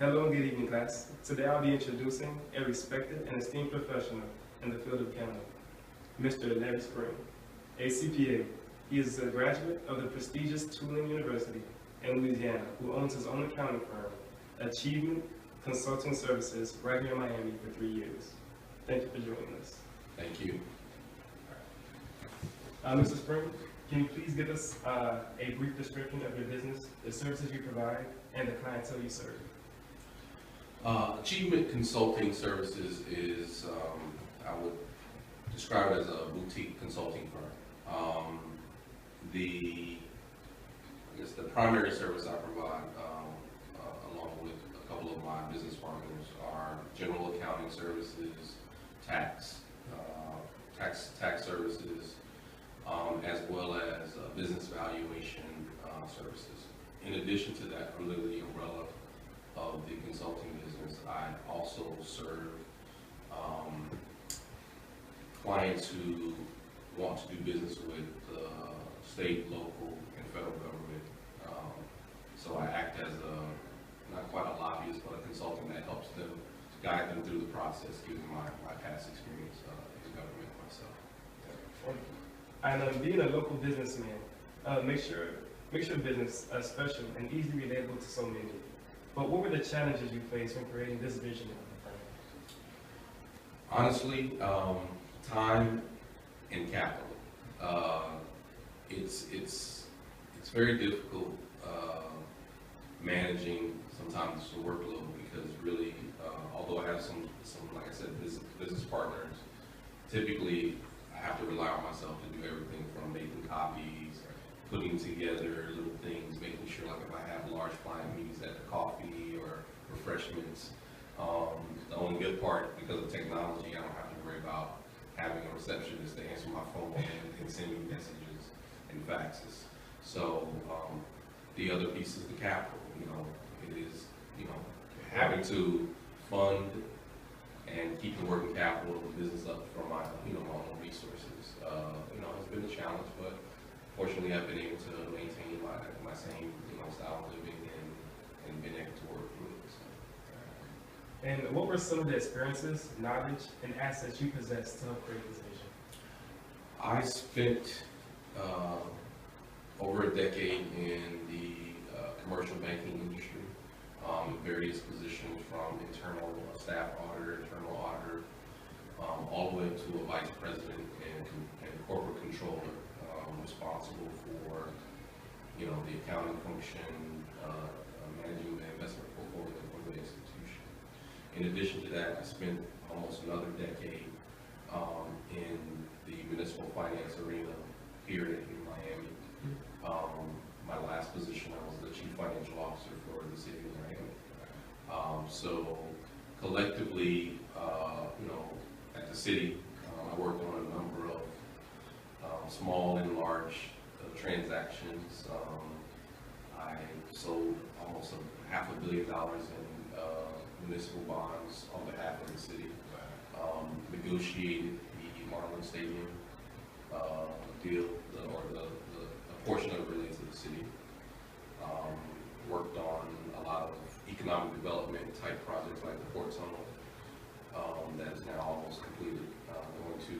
Hello and good evening, class. Today I'll be introducing a respected and esteemed professional in the field of accounting, Mr. Larry Spring, a CPA. He is a graduate of the prestigious Tulane University in Louisiana, who owns his own accounting firm, Achievement Consulting Services, right here in Miami for 3 years. Thank you for joining us. Thank you. Mr. Spring, can you please give us a brief description of your business, the services you provide, and the clientele you serve? Achievement Consulting Services is, I would describe it as a boutique consulting firm. I guess the primary service I provide, along with a couple of my business partners, are general accounting services, tax services, as well as business valuation services. In addition to that, under the umbrella of the consulting business, I also serve clients who want to do business with state, local, and federal government. So I act as not quite a lobbyist, but a consultant that helps them, guide them through the process, given my past experience in government myself. And being a local businessman makes your business special and easily relatable to so many. But what were the challenges you faced when creating this vision of the firm? Honestly, time and capital. It's very difficult managing sometimes the workload, because really, although I have some like I said, business partners, typically I have to rely on myself to do everything from making copies, putting together little things, making sure, like if I have large client meetings, at the coffee or refreshments. The only good part, because of technology, I don't have to worry about having a receptionist to answer my phone and send me messages and faxes. So the other piece is the capital. It is having to fund and keep the working capital of the business up from my my own resources. It's been a challenge, but fortunately I've been able to maintain my same style of living and been able to work through it. So. And what were some of the experiences, knowledge, and assets you possessed to help create this vision? I spent over a decade in the commercial banking industry, various positions, from internal staff auditor, internal auditor, all the way up to a vice president and corporate controller, responsible for the accounting function, managing the investment portfolio for the institution. In addition to that, I spent almost another decade in the municipal finance arena here in Miami. My last position, I was the chief financial officer for the city of Miami. So collectively, at the city, I worked on a number of small and large transactions. I sold almost $500 million in municipal bonds on behalf of the city. Negotiated the Marlin Stadium deal, or the portion of it related to the city. Worked on a lot of economic development type projects like the Port Tunnel, that is now almost completed, going to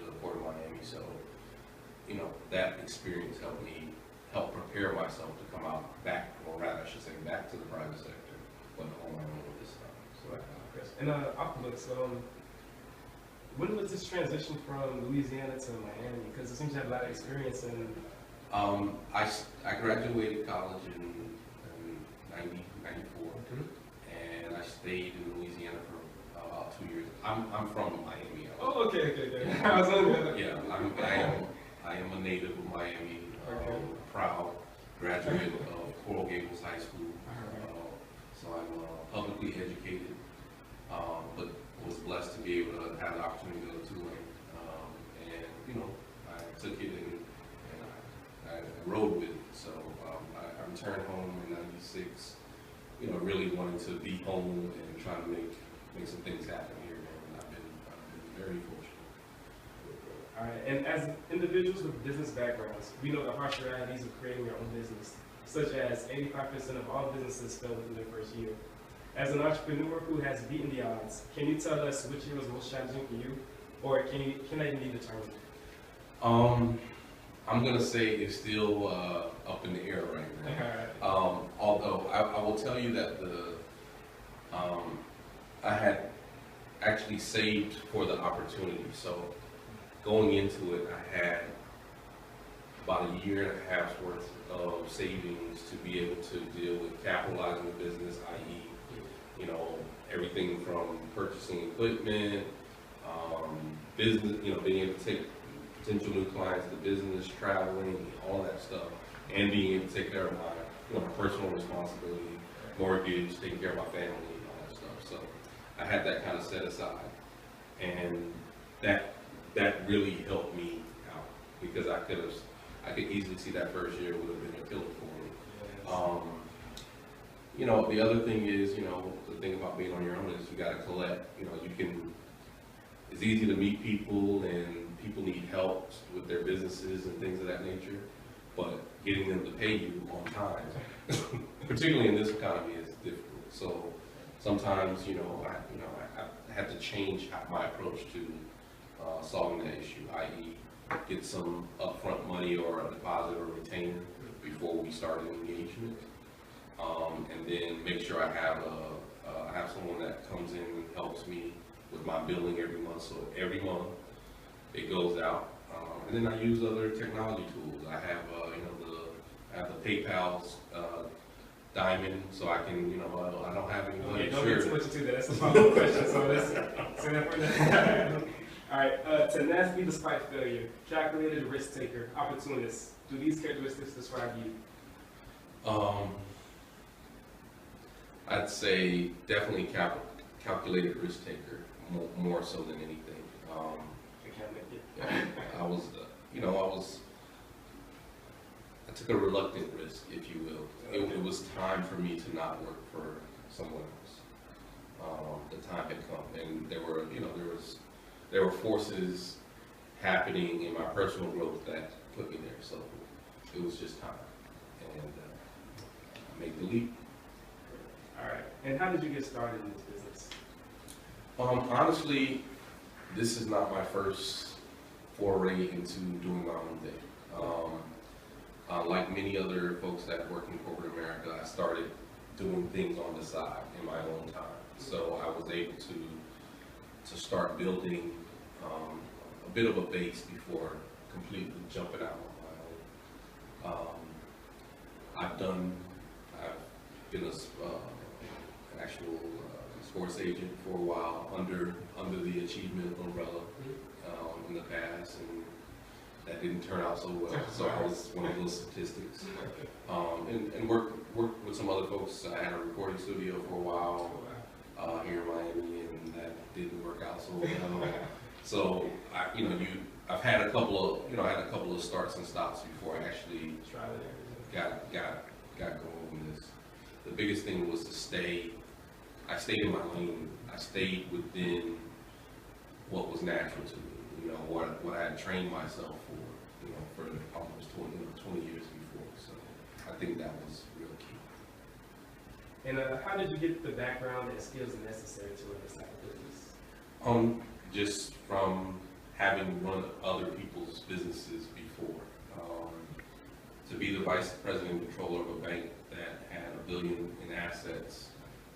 the Port of Miami. So, that experience helped me prepare myself to come out back, or rather I should say back to the private sector, but on my own this time. So And Optimus, when was this transition from Louisiana to Miami? Because it seems you have a lot of experience in. I graduated college in 94, and I stayed in Louisiana for about 2 years. I'm from Miami. Oh, okay. I was on the Yeah, I am a native of Miami. Proud graduate of Coral Gables High School. So I'm publicly educated, but was blessed to be able to have the opportunity to go to Tulane. And I took it and I rode with it. So I returned home in '96, really wanting to be home and trying to make some things happen here. And I've been very fortunate. All right, and as individuals with business backgrounds, we know the harsh realities of creating your own business, such as 85% of all businesses fail within their first year. As an entrepreneur who has beaten the odds, can you tell us which year was most challenging for you, or can that even be determined? I'm gonna say it's still up in the air right now. Although I will tell you that I had actually saved for the opportunity. So going into it, I had about a year and a half's worth of savings to be able to deal with capitalizing the business, i.e., you know, everything from purchasing equipment, business, you know, being able to take potential new clients to business, traveling, all that stuff, and being able to take care of my, you know, my personal responsibility, mortgage, taking care of my family, and all that stuff. So I had that kind of set aside, and that really helped me out because I could easily see that first year would have been a killer for me. You know, the other thing is, you know, the thing about being on your own is you got to collect. You know, it's easy to meet people and people need help with their businesses and things of that nature, but getting them to pay you on time, particularly in this economy, is difficult. So sometimes, you know, I had to change my approach to solving that issue, i.e., get some upfront money or a deposit or retainer before we start an engagement, and then make sure I have someone that comes in and helps me with my billing every month. So every month it goes out, and then I use other technology tools. I have I have the PayPal's Diamond, so I can, you know, I don't have any money. Don't get too much into that. That's a follow-up question. So let's say that for now. All right. Tenacity despite failure, calculated risk taker, opportunist. Do these characteristics describe you? I'd say definitely calculated risk taker, more so than anything. I was, I took a reluctant risk, if you will. It was time for me to not work for someone else. The time had come, and there were forces happening in my personal growth that put me there. So it was just time, and I made the leap. All right. And how did you get started in this business? Honestly, this is not my first foray into doing my own thing. Like many other folks that work in corporate America, I started doing things on the side in my own time. So I was able to start building a bit of a base before completely jumping out on my own. I've been an actual sports agent for a while under the achievement umbrella in the past, and that didn't turn out so well. So I was one of those statistics. And worked with some other folks. I had a recording studio for a while here in Miami, and that didn't work out so well. So I've had a couple of starts and stops before I actually got going with this. The biggest thing was to stay. I stayed in my lane. I stayed within what was natural to me. You know, what I had trained myself for. You know, for almost 20 years before. So I think that was real key. And how did you get the background and skills necessary to run this type of business? Just from having run other people's businesses before. To be the vice president and controller of a bank that had $1 billion in assets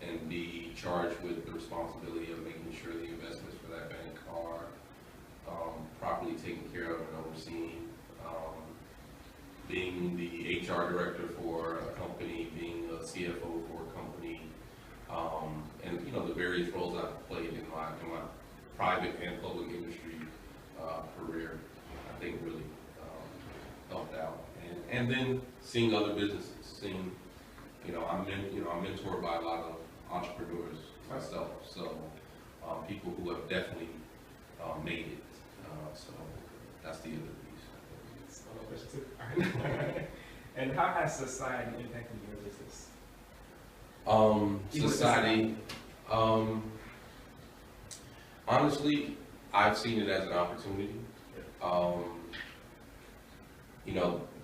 and be charged with the responsibility of making sure the investments for that bank are properly taken care of and overseen. Being the HR director for a company, being a CFO for a company, and the various roles I've played in my private and public industry career, I think really helped out. And then seeing other businesses, I'm mentored by a lot of entrepreneurs myself, so people who have definitely made it. So that's the other piece. And how has society impacted your business? Society, honestly, I've seen it as an opportunity.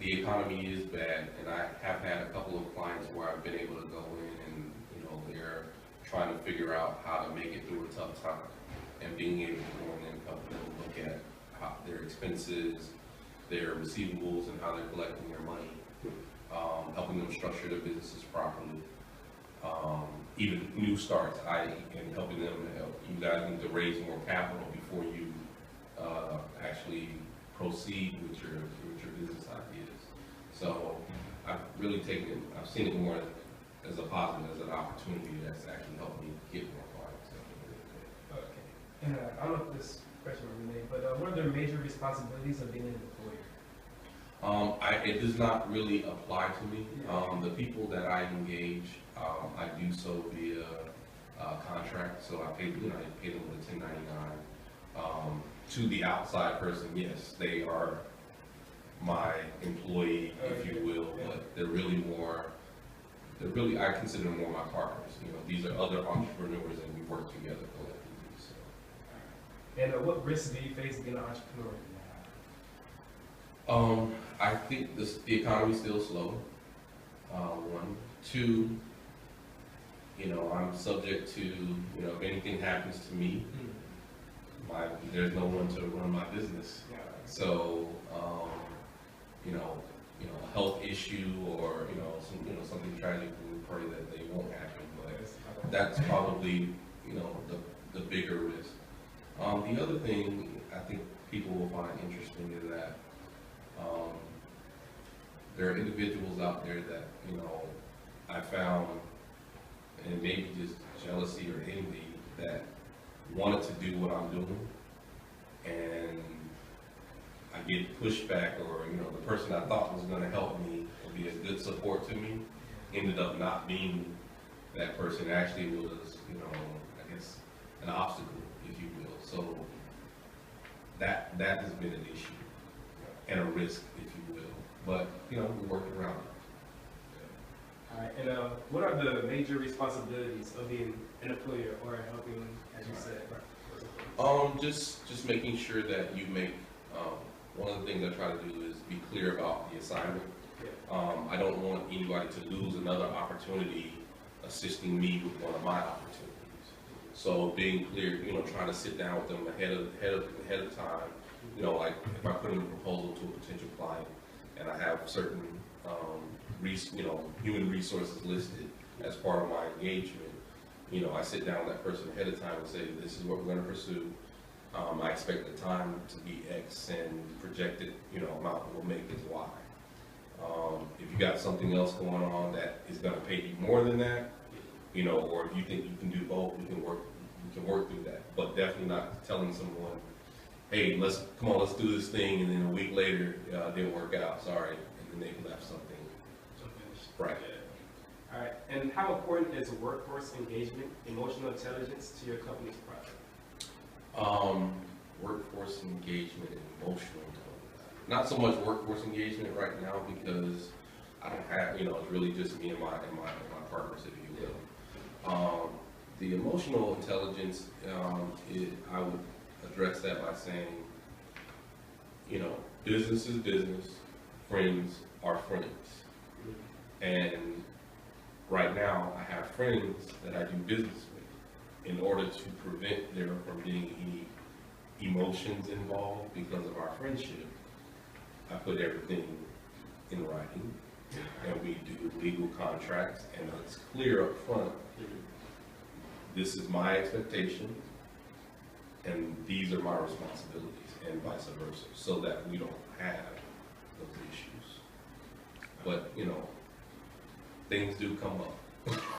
The economy is bad, and I have had a couple of clients where I've been able to go in and, they're trying to figure out how to make it through a tough time, and being able to go in and help them look at how their expenses, their receivables, and how they're collecting their money, helping them structure their businesses properly. Even new starts, and helping them, you guys need to raise more capital before you actually proceed with your business ideas. So I've seen it more as a positive, as an opportunity that's actually helped me get more clients. Okay. And I don't know if this question was made, but what are the major responsibilities of being an employer? It does not really apply to me. The people that I engage, I do so via contract. So I pay them with a 1099. To the outside person, yes, they are my employee, if you will, but I consider them more my partners. These are other entrepreneurs, and we work together collectively. So. And what risks do you face being an entrepreneur? I think the economy's still slow. One, two, I'm subject to, if anything happens to me, there's no one to run my business. So, a health issue or, something tragic, we pray that they won't happen, but that's probably, the bigger risk. The other thing I think people will find interesting is that there are individuals out there that, I found, and maybe just jealousy or envy, that wanted to do what I'm doing, and I get pushback, or the person I thought was going to help me and be a good support to me ended up not being that person. Actually was, I guess, an obstacle, if you will. So that has been an issue and a risk, if you will. But we're working around it. All right. And what are the major responsibilities of being an employer or helping, as you said? Just making sure that you make, one of the things I try to do is be clear about the assignment. I don't want anybody to lose another opportunity assisting me with one of my opportunities. So being clear, trying to sit down with them ahead of time. Like if I put in a proposal to a potential client and I have certain, human resources listed as part of my engagement, I sit down with that person ahead of time and say, this is what we're going to pursue. I expect the time to be X, and projected, amount we'll make is Y. If you got something else going on that is going to pay you more than that, or if you think you can do both, we can work through that. But definitely not telling someone, hey, let's do this thing, and then a week later, it didn't work out, sorry, and then they left something. Right. All right. And how important is workforce engagement, emotional intelligence to your company's project? Workforce engagement and emotional intelligence. Not so much workforce engagement right now, because I don't have, it's really just me and my partners, if you will. The emotional intelligence, I would address that by saying, business is business, friends are friends. And right now, I have friends that I do business with. In order to prevent there from being any emotions involved because of our friendship, I put everything in writing, and we do legal contracts, and it's clear up front, this is my expectation, and these are my responsibilities, and vice versa, so that we don't have those issues. But, things do come up.